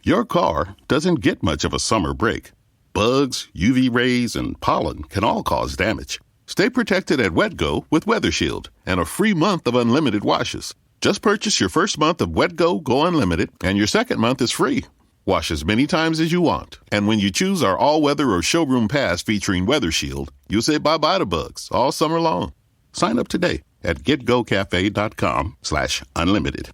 Your car doesn't get much of a summer break. Bugs, UV rays, and pollen can all cause damage. Stay protected at WetGo with Weather Shield and a free month of unlimited washes. Just purchase your first month of WetGo Go Unlimited, and your second month is free. Wash as many times as you want. And when you choose our all-weather or showroom pass featuring Weather Shield, you'll say bye-bye to bugs all summer long. Sign up today at getgocafe.com/unlimited.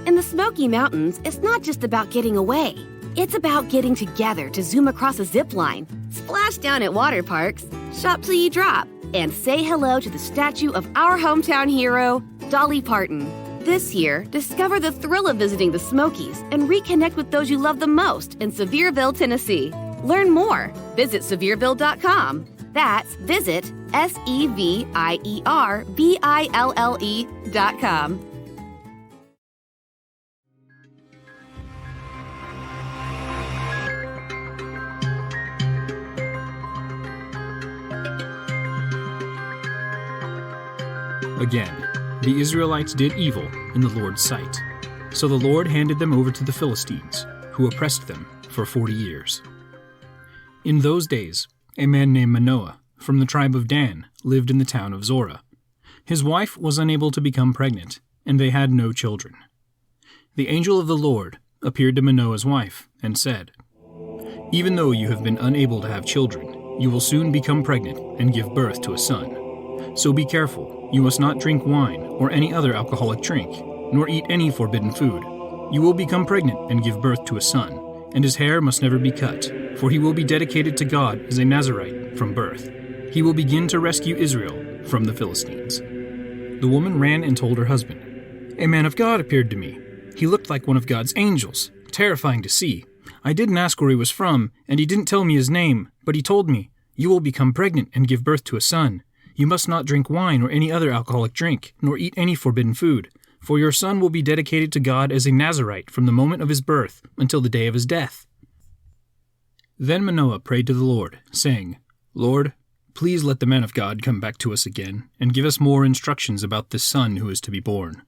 In the Smoky Mountains, it's not just about getting away. It's about getting together to zoom across a zip line, splash down at water parks, shop till you drop, and say hello to the statue of our hometown hero, Dolly Parton. This year, discover the thrill of visiting the Smokies and reconnect with those you love the most in Sevierville, Tennessee. Learn more. Visit Sevierville.com. That's visit SEVIERVILLE.com. Again, the Israelites did evil in the Lord's sight. So the Lord handed them over to the Philistines, who oppressed them for 40 years. In those days, a man named Manoah, from the tribe of Dan, lived in the town of Zorah. His wife was unable to become pregnant, and they had no children. The angel of the Lord appeared to Manoah's wife and said, "Even though you have been unable to have children, you will soon become pregnant and give birth to a son. So be careful. You must not drink wine or any other alcoholic drink, nor eat any forbidden food. You will become pregnant and give birth to a son, and his hair must never be cut, for he will be dedicated to God as a Nazirite from birth. He will begin to rescue Israel from the Philistines." The woman ran and told her husband, "A man of God appeared to me. He looked like one of God's angels, terrifying to see. I didn't ask where he was from, and he didn't tell me his name, but he told me, 'You will become pregnant and give birth to a son. You must not drink wine or any other alcoholic drink, nor eat any forbidden food, for your son will be dedicated to God as a Nazirite from the moment of his birth until the day of his death.'" Then Manoah prayed to the Lord, saying, "Lord, please let the man of God come back to us again, and give us more instructions about this son who is to be born."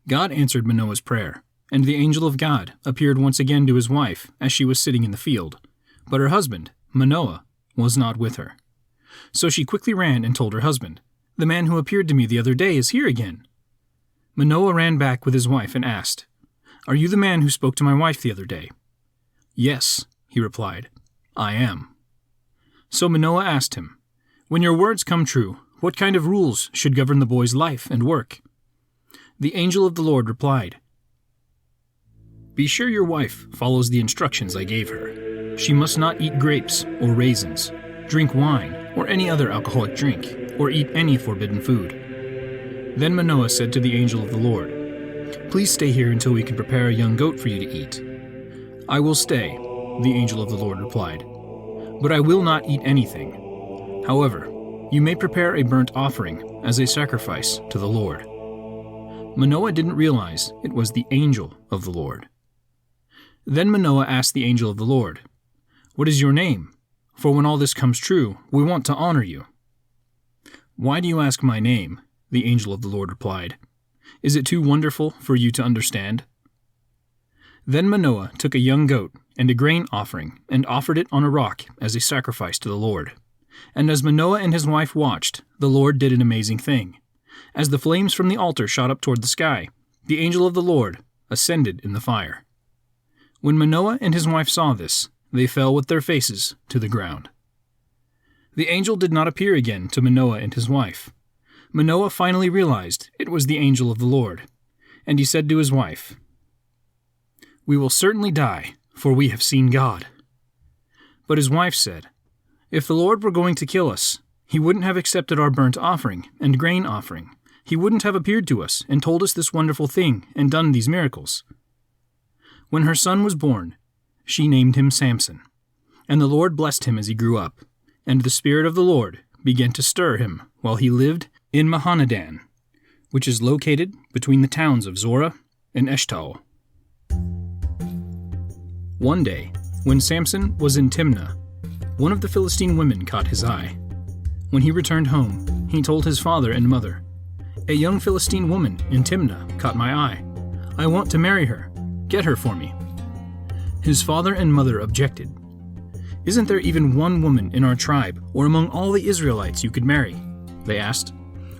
God answered Manoah's prayer, and the angel of God appeared once again to his wife as she was sitting in the field, but her husband, Manoah, was not with her. So she quickly ran and told her husband, "The man who appeared to me the other day is here again." Manoah ran back with his wife and asked, "Are you the man who spoke to my wife the other day?" "Yes," he replied, "I am." So Manoah asked him, "When your words come true, what kind of rules should govern the boy's life and work?" The angel of the Lord replied, "Be sure your wife follows the instructions I gave her. She must not eat grapes or raisins, drink wine or any other alcoholic drink, or eat any forbidden food." Then Manoah said to the angel of the Lord, "Please stay here until we can prepare a young goat for you to eat." "I will stay," the angel of the Lord replied, "but I will not eat anything. However, you may prepare a burnt offering as a sacrifice to the Lord." Manoah didn't realize it was the angel of the Lord. Then Manoah asked the angel of the Lord, "What is your name? For when all this comes true, we want to honor you." "Why do you ask my name?" the angel of the Lord replied. "Is it too wonderful for you to understand?" Then Manoah took a young goat and a grain offering and offered it on a rock as a sacrifice to the Lord. And as Manoah and his wife watched, the Lord did an amazing thing. As the flames from the altar shot up toward the sky, the angel of the Lord ascended in the fire. When Manoah and his wife saw this, they fell with their faces to the ground. The angel did not appear again to Manoah and his wife. Manoah finally realized it was the angel of the Lord, and he said to his wife, "We will certainly die, for we have seen God." But his wife said, "If the Lord were going to kill us, he wouldn't have accepted our burnt offering and grain offering. He wouldn't have appeared to us and told us this wonderful thing and done these miracles." When her son was born, she named him Samson, and the Lord blessed him as he grew up, and the Spirit of the Lord began to stir him while he lived in Mahanadan, which is located between the towns of Zorah and Eshtaol. One day, when Samson was in Timnah, one of the Philistine women caught his eye. When he returned home, he told his father and mother, "A young Philistine woman in Timnah caught my eye. I want to marry her. Get her for me." His father and mother objected. "Isn't there even one woman in our tribe or among all the Israelites you could marry?" they asked.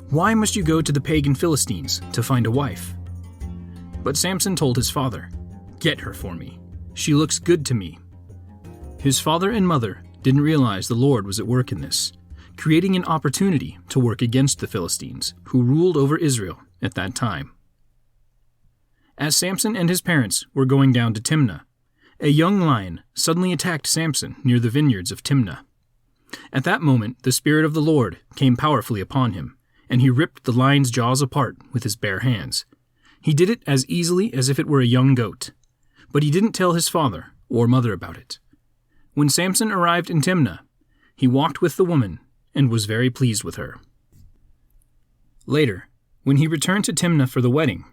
"Why must you go to the pagan Philistines to find a wife?" But Samson told his father, "Get her for me. She looks good to me." His father and mother didn't realize the Lord was at work in this, creating an opportunity to work against the Philistines, who ruled over Israel at that time. As Samson and his parents were going down to Timnah, a young lion suddenly attacked Samson near the vineyards of Timnah. At that moment, the Spirit of the Lord came powerfully upon him, and he ripped the lion's jaws apart with his bare hands. He did it as easily as if it were a young goat, but he didn't tell his father or mother about it. When Samson arrived in Timnah, he walked with the woman and was very pleased with her. Later, when he returned to Timnah for the wedding,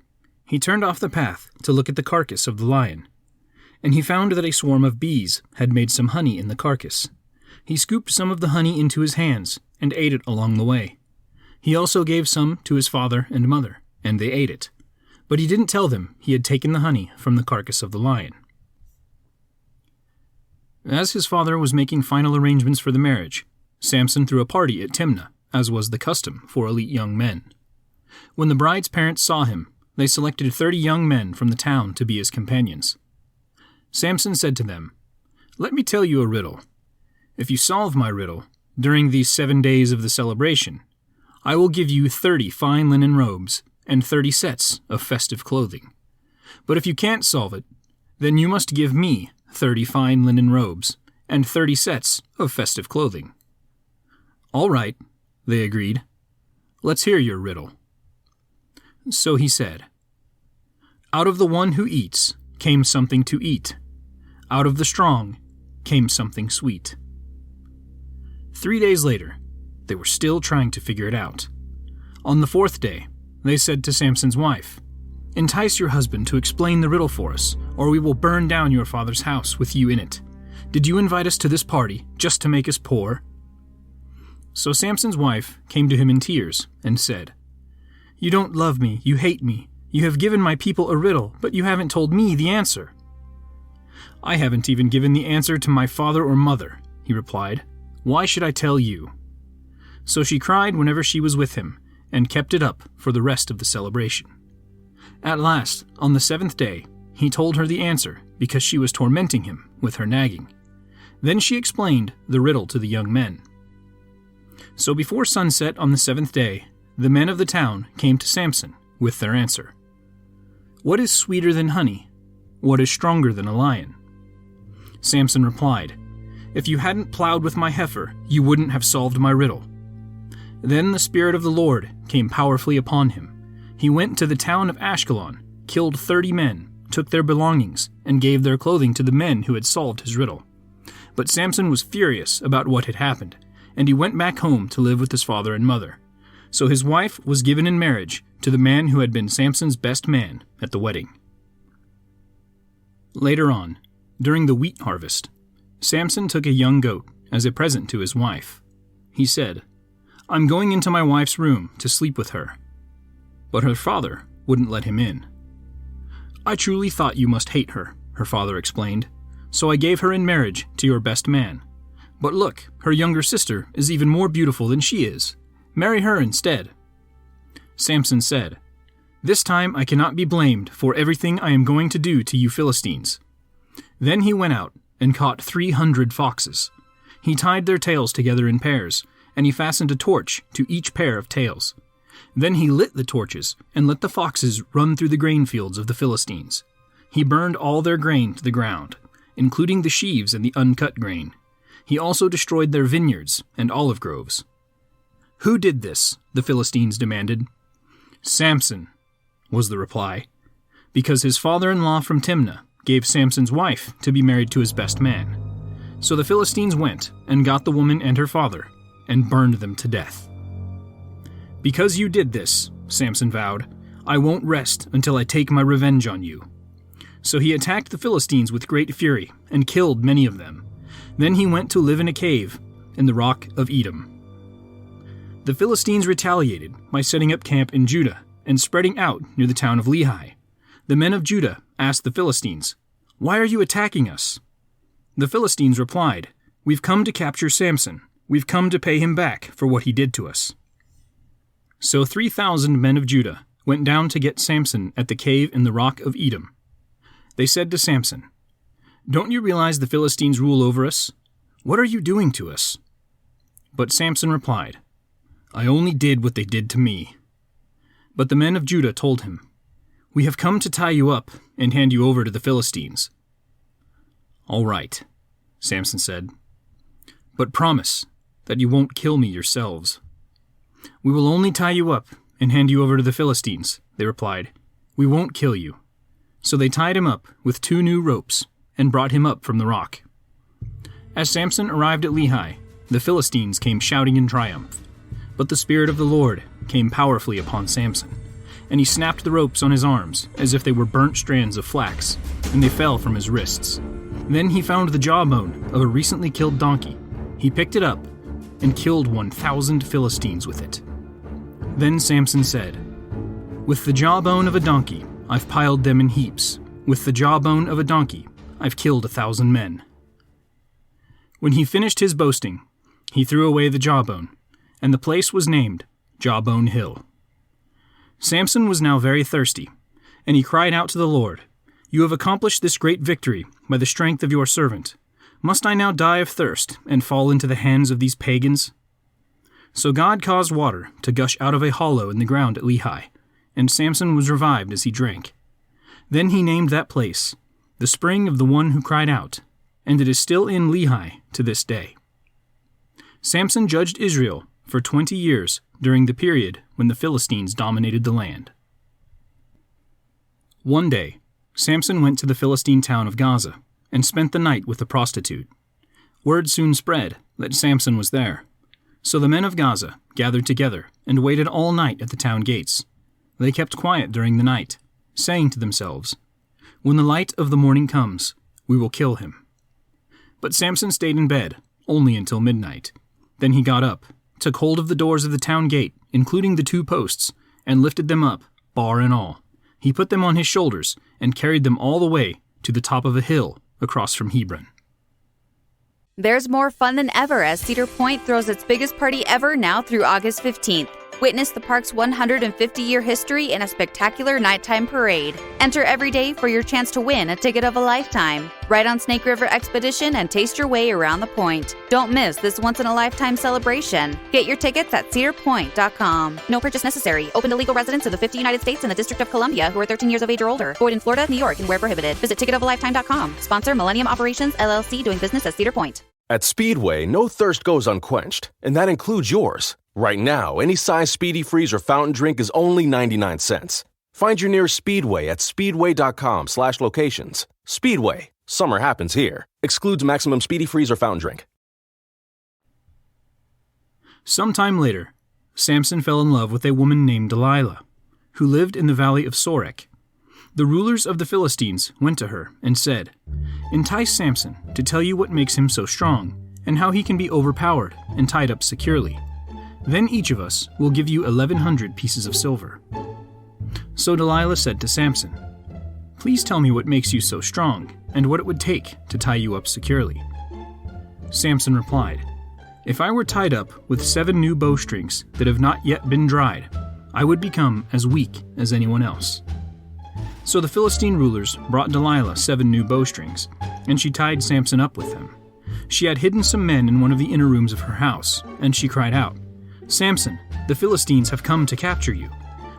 he turned off the path to look at the carcass of the lion, and he found that a swarm of bees had made some honey in the carcass. He scooped some of the honey into his hands and ate it along the way. He also gave some to his father and mother, and they ate it. But he didn't tell them he had taken the honey from the carcass of the lion. As his father was making final arrangements for the marriage, Samson threw a party at Timnah, as was the custom for elite young men. When the bride's parents saw him, they selected 30 young men from the town to be his companions. Samson said to them, "Let me tell you a riddle. If you solve my riddle during these 7 days of the celebration, I will give you 30 fine linen robes and 30 sets of festive clothing. But if you can't solve it, then you must give me 30 fine linen robes and 30 sets of festive clothing." "All right," they agreed. "Let's hear your riddle." So he said, "Out of the one who eats came something to eat. Out of the strong came something sweet." 3 days later, they were still trying to figure it out. On the 4th day, they said to Samson's wife, "Entice your husband to explain the riddle for us, or we will burn down your father's house with you in it. Did you invite us to this party just to make us poor?" So Samson's wife came to him in tears and said, "You don't love me, you hate me. You have given my people a riddle, but you haven't told me the answer." "I haven't even given the answer to my father or mother," he replied. "Why should I tell you?" So she cried whenever she was with him, and kept it up for the rest of the celebration. At last, on the 7th day, he told her the answer because she was tormenting him with her nagging. Then she explained the riddle to the young men. So before sunset on the 7th day, the men of the town came to Samson with their answer. "What is sweeter than honey? What is stronger than a lion?" Samson replied, "If you hadn't plowed with my heifer, you wouldn't have solved my riddle." Then the Spirit of the Lord came powerfully upon him. He went to the town of Ashkelon, killed 30 men, took their belongings, and gave their clothing to the men who had solved his riddle. But Samson was furious about what had happened, and he went back home to live with his father and mother. So his wife was given in marriage to the man who had been Samson's best man at the wedding. Later on, during the wheat harvest, Samson took a young goat as a present to his wife. He said, "I'm going into my wife's room to sleep with her." But her father wouldn't let him in. "I truly thought you must hate her," her father explained, "so I gave her in marriage to your best man. But look, her younger sister is even more beautiful than she is. Marry her instead." Samson said, "This time I cannot be blamed for everything I am going to do to you Philistines." Then he went out and caught 300 foxes. He tied their tails together in pairs, and he fastened a torch to each pair of tails. Then he lit the torches and let the foxes run through the grain fields of the Philistines. He burned all their grain to the ground, including the sheaves and the uncut grain. He also destroyed their vineyards and olive groves. "Who did this?" the Philistines demanded. "Samson," was the reply, because his father-in-law from Timnah gave Samson's wife to be married to his best man. So the Philistines went and got the woman and her father and burned them to death. "Because you did this," Samson vowed, "I won't rest until I take my revenge on you." So he attacked the Philistines with great fury and killed many of them. Then he went to live in a cave in the rock of Edom. The Philistines retaliated by setting up camp in Judah and spreading out near the town of Lehi. The men of Judah asked the Philistines, "Why are you attacking us?" The Philistines replied, "We've come to capture Samson. We've come to pay him back for what he did to us." So 3,000 men of Judah went down to get Samson at the cave in the rock of Edom. They said to Samson, "Don't you realize the Philistines rule over us? What are you doing to us?" But Samson replied, "I only did what they did to me." But the men of Judah told him, "We have come to tie you up and hand you over to the Philistines." "All right," Samson said, "but promise that you won't kill me yourselves." "We will only tie you up and hand you over to the Philistines," they replied. "We won't kill you." So they tied him up with 2 new ropes and brought him up from the rock. As Samson arrived at Lehi, the Philistines came shouting in triumph. But the Spirit of the Lord came powerfully upon Samson, and he snapped the ropes on his arms as if they were burnt strands of flax, and they fell from his wrists. Then he found the jawbone of a recently killed donkey. He picked it up and killed 1,000 Philistines with it. Then Samson said, "With the jawbone of a donkey, I've piled them in heaps. With the jawbone of a donkey, I've killed 1,000 men." When he finished his boasting, he threw away the jawbone, and the place was named Jawbone Hill. Samson was now very thirsty, and he cried out to the Lord, "You have accomplished this great victory by the strength of your servant. Must I now die of thirst and fall into the hands of these pagans?" So God caused water to gush out of a hollow in the ground at Lehi, and Samson was revived as he drank. Then he named that place the Spring of the One Who Cried Out, and it is still in Lehi to this day. Samson judged Israel for 20 years during the period when the Philistines dominated the land. One day, Samson went to the Philistine town of Gaza and spent the night with a prostitute. Word soon spread that Samson was there. So the men of Gaza gathered together and waited all night at the town gates. They kept quiet during the night, saying to themselves, "When the light of the morning comes, we will kill him." But Samson stayed in bed only until midnight. Then he got up, took hold of the doors of the town gate, including the 2 posts, and lifted them up, bar and all. He put them on his shoulders and carried them all the way to the top of a hill across from Hebron. There's more fun than ever as Cedar Point throws its biggest party ever now through August 15th. Witness the park's 150-year history in a spectacular nighttime parade. Enter every day for your chance to win a ticket of a lifetime. Ride on Snake River Expedition and taste your way around the point. Don't miss this once-in-a-lifetime celebration. Get your tickets at cedarpoint.com. No purchase necessary. Open to legal residents of the 50 United States and the District of Columbia who are 13 years of age or older. Void in Florida, New York, and where prohibited. Visit ticketofalifetime.com. Sponsor Millennium Operations, LLC, doing business as Cedar Point. At Speedway, no thirst goes unquenched, and that includes yours. Right now, any size Speedy Freeze or fountain drink is only 99 cents. Find your nearest Speedway at speedway.com/locations. Speedway. Summer happens here. Excludes maximum Speedy Freeze or fountain drink. Sometime later, Samson fell in love with a woman named Delilah, who lived in the valley of Sorek. The rulers of the Philistines went to her and said, "Entice Samson to tell you what makes him so strong, and how he can be overpowered and tied up securely. Then each of us will give you 1,100 pieces of silver." So Delilah said to Samson, "Please tell me what makes you so strong, and what it would take to tie you up securely." Samson replied, "If I were tied up with 7 new bowstrings that have not yet been dried, I would become as weak as anyone else." So the Philistine rulers brought Delilah 7 new bowstrings, and she tied Samson up with them. She had hidden some men in one of the inner rooms of her house, and she cried out, "Samson, the Philistines have come to capture you."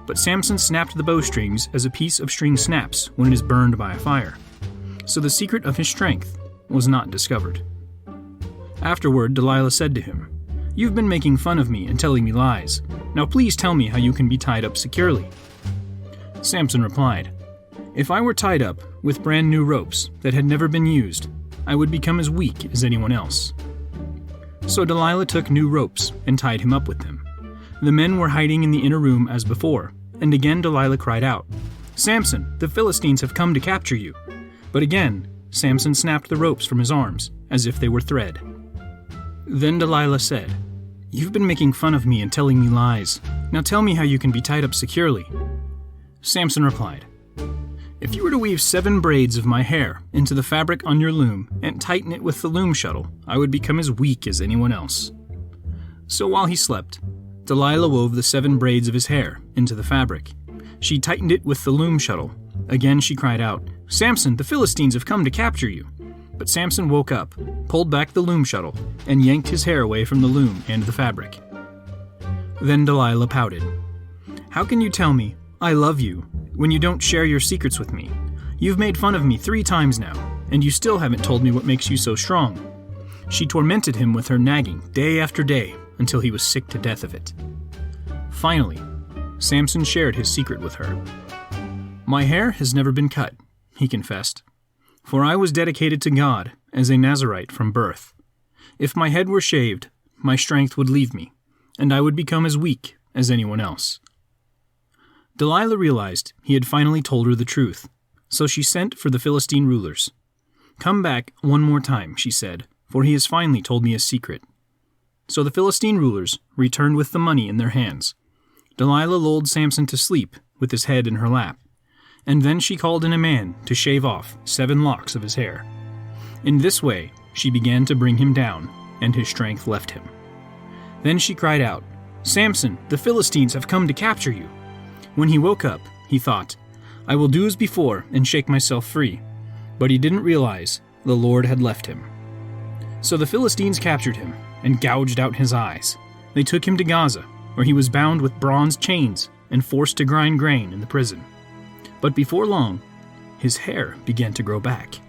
But Samson snapped the bowstrings as a piece of string snaps when it is burned by a fire. So the secret of his strength was not discovered. Afterward, Delilah said to him, "You've been making fun of me and telling me lies. Now please tell me how you can be tied up securely." Samson replied, "If I were tied up with brand new ropes that had never been used, I would become as weak as anyone else." So Delilah took new ropes and tied him up with them. The men were hiding in the inner room as before, and again Delilah cried out, "Samson, the Philistines have come to capture you." But again, Samson snapped the ropes from his arms, as if they were thread. Then Delilah said, "You've been making fun of me and telling me lies. Now tell me how you can be tied up securely." Samson replied, If you were to weave 7 braids of my hair into the fabric on your loom and tighten it with the loom shuttle, I would become as weak as anyone else." So while he slept, Delilah wove the 7 braids of his hair into the fabric. She tightened it with the loom shuttle. Again she cried out, "Samson, the Philistines have come to capture you." But Samson woke up, pulled back the loom shuttle, and yanked his hair away from the loom and the fabric. Then Delilah pouted. "How can you tell me, 'I love you,' when you don't share your secrets with me? You've made fun of me 3 times now, and you still haven't told me what makes you so strong." She tormented him with her nagging day after day until he was sick to death of it. Finally, Samson shared his secret with her. "My hair has never been cut," he confessed, "for I was dedicated to God as a Nazirite from birth. If my head were shaved, my strength would leave me, and I would become as weak as anyone else." Delilah realized he had finally told her the truth, so she sent for the Philistine rulers. "Come back one more time," she said, "for he has finally told me a secret." So the Philistine rulers returned with the money in their hands. Delilah lulled Samson to sleep with his head in her lap, and then she called in a man to shave off 7 locks of his hair. In this way, she began to bring him down, and his strength left him. Then she cried out, "Samson, the Philistines have come to capture you." When he woke up, he thought, "I will do as before and shake myself free." But he didn't realize the Lord had left him. So the Philistines captured him and gouged out his eyes. They took him to Gaza, where he was bound with bronze chains and forced to grind grain in the prison. But before long, his hair began to grow back.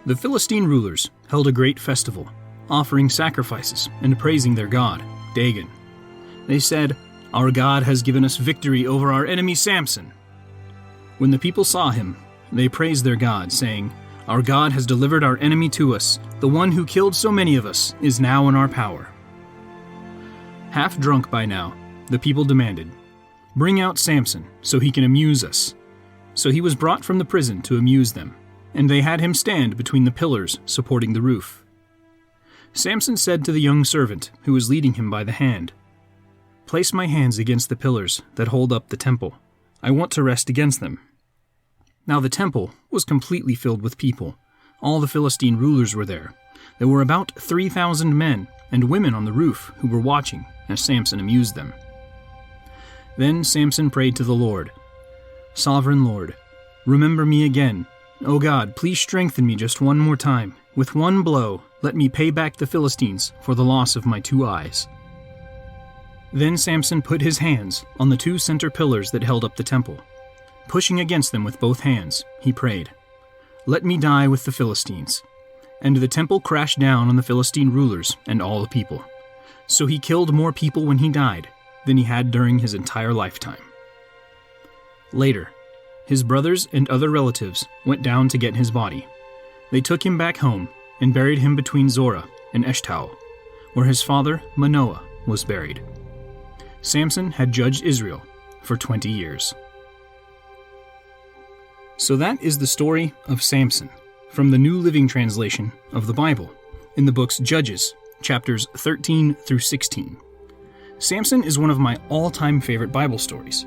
The Philistine rulers held a great festival, offering sacrifices and praising their god, Dagon. They said, "Our God has given us victory over our enemy Samson." When the people saw him, they praised their God, saying, "Our God has delivered our enemy to us. The one who killed so many of us is now in our power." Half drunk by now, the people demanded, "Bring out Samson so he can amuse us." So he was brought from the prison to amuse them, and they had him stand between the pillars supporting the roof. Samson said to the young servant who was leading him by the hand, "Place my hands against the pillars that hold up the temple. I want to rest against them." Now the temple was completely filled with people. All the Philistine rulers were there. There were about 3,000 men and women on the roof who were watching as Samson amused them. Then Samson prayed to the Lord, "Sovereign Lord, remember me again. O God, please strengthen me just one more time. With one blow, let me pay back the Philistines for the loss of my 2 eyes." Then Samson put his hands on the 2 center pillars that held up the temple. Pushing against them with both hands, he prayed, "Let me die with the Philistines." And the temple crashed down on the Philistine rulers and all the people. So he killed more people when he died than he had during his entire lifetime. Later, his brothers and other relatives went down to get his body. They took him back home and buried him between Zorah and Eshtaol, where his father Manoah was buried. Samson had judged Israel for 20 years. So that is the story of Samson from the New Living Translation of the Bible in the books Judges, chapters 13 through 16. Samson is one of my all-time favorite Bible stories.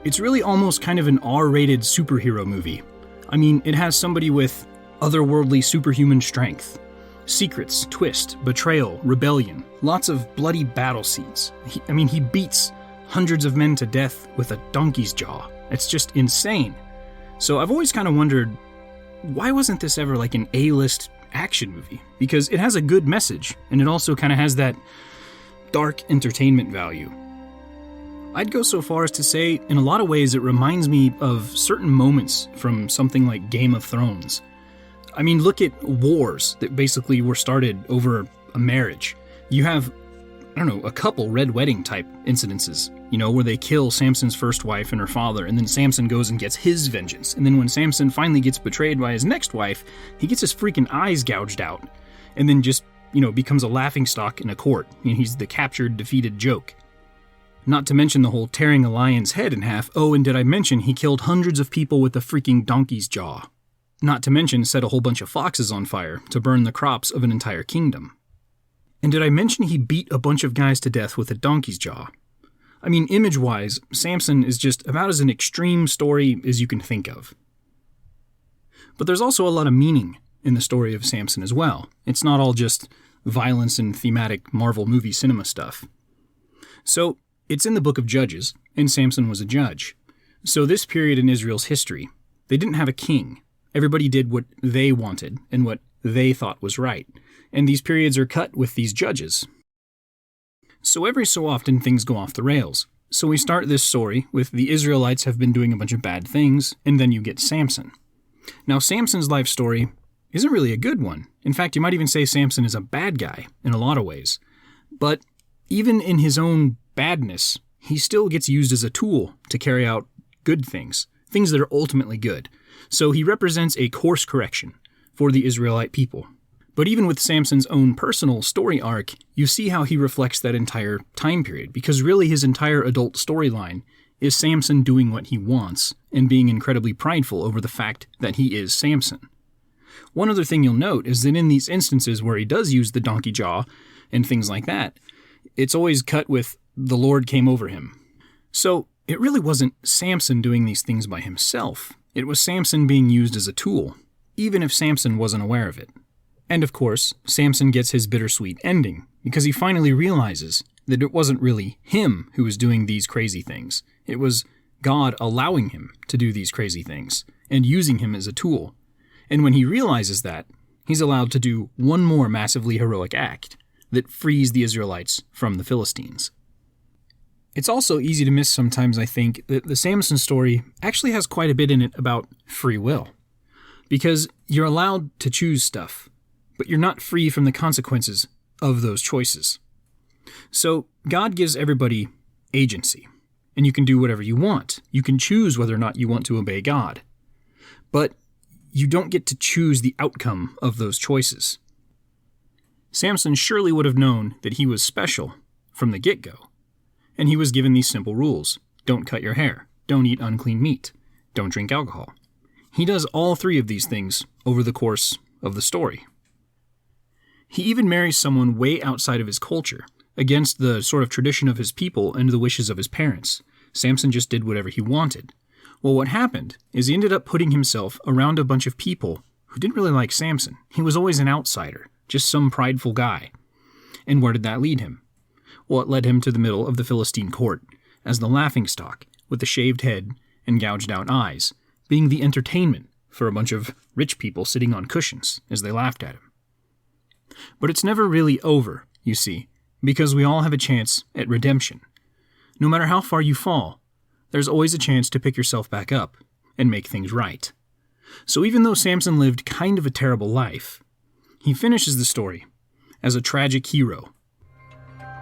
It's really almost kind of an R-rated superhero movie. I mean, it has somebody with otherworldly superhuman strength, secrets, twist, betrayal, rebellion, lots of bloody battle scenes. He beats hundreds of men to death with a donkey's jaw. It's just insane. So I've always kind of wondered, why wasn't this ever like an A-list action movie? Because it has a good message, and it also kind of has that dark entertainment value. I'd go so far as to say, in a lot of ways, it reminds me of certain moments from something like Game of Thrones. I mean, look at wars that basically were started over a marriage. You have, a couple red wedding type incidences, where they kill Samson's first wife and her father, and then Samson goes and gets his vengeance. And then when Samson finally gets betrayed by his next wife, he gets his freaking eyes gouged out, and then just, becomes a laughingstock in a court. He's the captured, defeated joke. Not to mention the whole tearing a lion's head in half. Oh, and did I mention he killed hundreds of people with a freaking donkey's jaw? Not to mention set a whole bunch of foxes on fire to burn the crops of an entire kingdom. And did I mention he beat a bunch of guys to death with a donkey's jaw? I mean, image-wise, Samson is just about as an extreme story as you can think of. But there's also a lot of meaning in the story of Samson as well. It's not all just violence and thematic Marvel movie cinema stuff. So, it's in the book of Judges, and Samson was a judge. So this period in Israel's history, they didn't have a king. Everybody did what they wanted and what they thought was right. And these periods are cut with these judges. So every so often things go off the rails. So we start this story with the Israelites have been doing a bunch of bad things, and then you get Samson. Now Samson's life story isn't really a good one. In fact, you might even say Samson is a bad guy in a lot of ways. But even in his own badness, he still gets used as a tool to carry out good things, things that are ultimately good. So he represents a course correction for the Israelite people. But even with Samson's own personal story arc, you see how he reflects that entire time period, because really his entire adult storyline is Samson doing what he wants and being incredibly prideful over the fact that he is Samson. One other thing you'll note is that in these instances where he does use the donkey jaw and things like that, it's always cut with the Lord came over him. So it really wasn't Samson doing these things by himself. It was Samson being used as a tool, even if Samson wasn't aware of it. And of course, Samson gets his bittersweet ending, because he finally realizes that it wasn't really him who was doing these crazy things. It was God allowing him to do these crazy things, and using him as a tool. And when he realizes that, he's allowed to do one more massively heroic act that frees the Israelites from the Philistines. It's also easy to miss sometimes, I think, that the Samson story actually has quite a bit in it about free will. Because you're allowed to choose stuff, but you're not free from the consequences of those choices. So God gives everybody agency, and you can do whatever you want. You can choose whether or not you want to obey God. But you don't get to choose the outcome of those choices. Samson surely would have known that he was special from the get-go. And he was given these simple rules. Don't cut your hair. Don't eat unclean meat. Don't drink alcohol. He does all three of these things over the course of the story. He even marries someone way outside of his culture, against the sort of tradition of his people and the wishes of his parents. Samson just did whatever he wanted. Well, what happened is he ended up putting himself around a bunch of people who didn't really like Samson. He was always an outsider, just some prideful guy. And where did that lead him? Well, it led him to the middle of the Philistine court, as the laughingstock, with the shaved head and gouged out eyes, being the entertainment for a bunch of rich people sitting on cushions as they laughed at him. But it's never really over, you see, because we all have a chance at redemption. No matter how far you fall, there's always a chance to pick yourself back up and make things right. So even though Samson lived kind of a terrible life, he finishes the story as a tragic hero.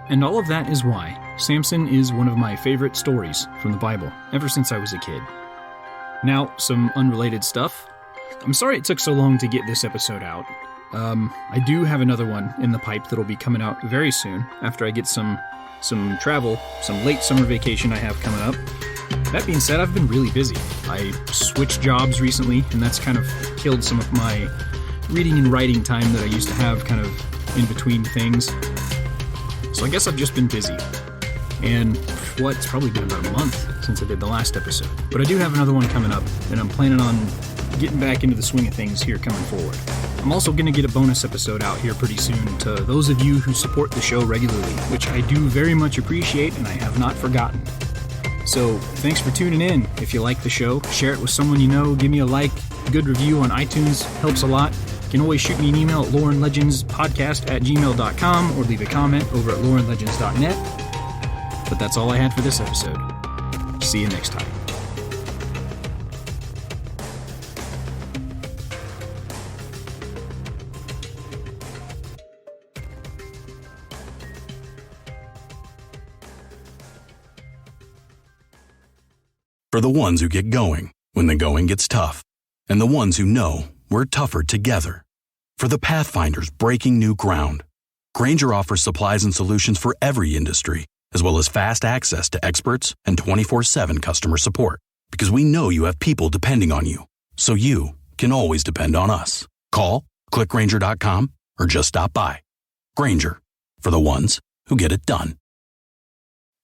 And all of that is why Samson is one of my favorite stories from the Bible, ever since I was a kid. Now, some unrelated stuff. I'm sorry it took so long to get this episode out. I do have another one in the pipe that'll be coming out very soon, after I get some travel, some late summer vacation I have coming up. That being said, I've been really busy. I switched jobs recently, and that's kind of killed some of my reading and writing time that I used to have kind of in between things. So I guess I've just been busy. And it's probably been about a month since I did the last episode. But I do have another one coming up, and I'm planning on getting back into the swing of things here coming forward. I'm also going to get a bonus episode out here pretty soon to those of you who support the show regularly, which I do very much appreciate and I have not forgotten. So thanks for tuning in. If you like the show, share it with someone you know, give me a like, a good review on iTunes, helps a lot. You can always shoot me an email at laurenlegendspodcast@gmail.com or leave a comment over at laurenlegends.net. But that's all I had for this episode. See you next time. For the ones who get going when the going gets tough, and the ones who know we're tougher together. For the Pathfinders breaking new ground, Grainger offers supplies and solutions for every industry, as well as fast access to experts and 24/7 customer support. Because we know you have people depending on you, so you can always depend on us. Call, click Grainger.com, or just stop by. Grainger, for the ones who get it done.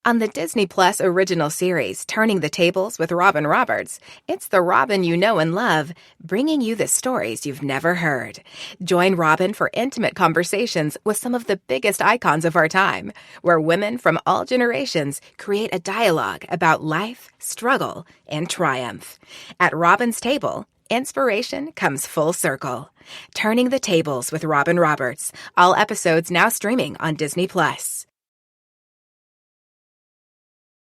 On the Disney Plus original series, Turning the Tables with Robin Roberts, it's the Robin you know and love, bringing you the stories you've never heard. Join Robin for intimate conversations with some of the biggest icons of our time, where women from all generations create a dialogue about life, struggle, and triumph. At Robin's Table, inspiration comes full circle. Turning the Tables with Robin Roberts. All episodes now streaming on Disney Plus.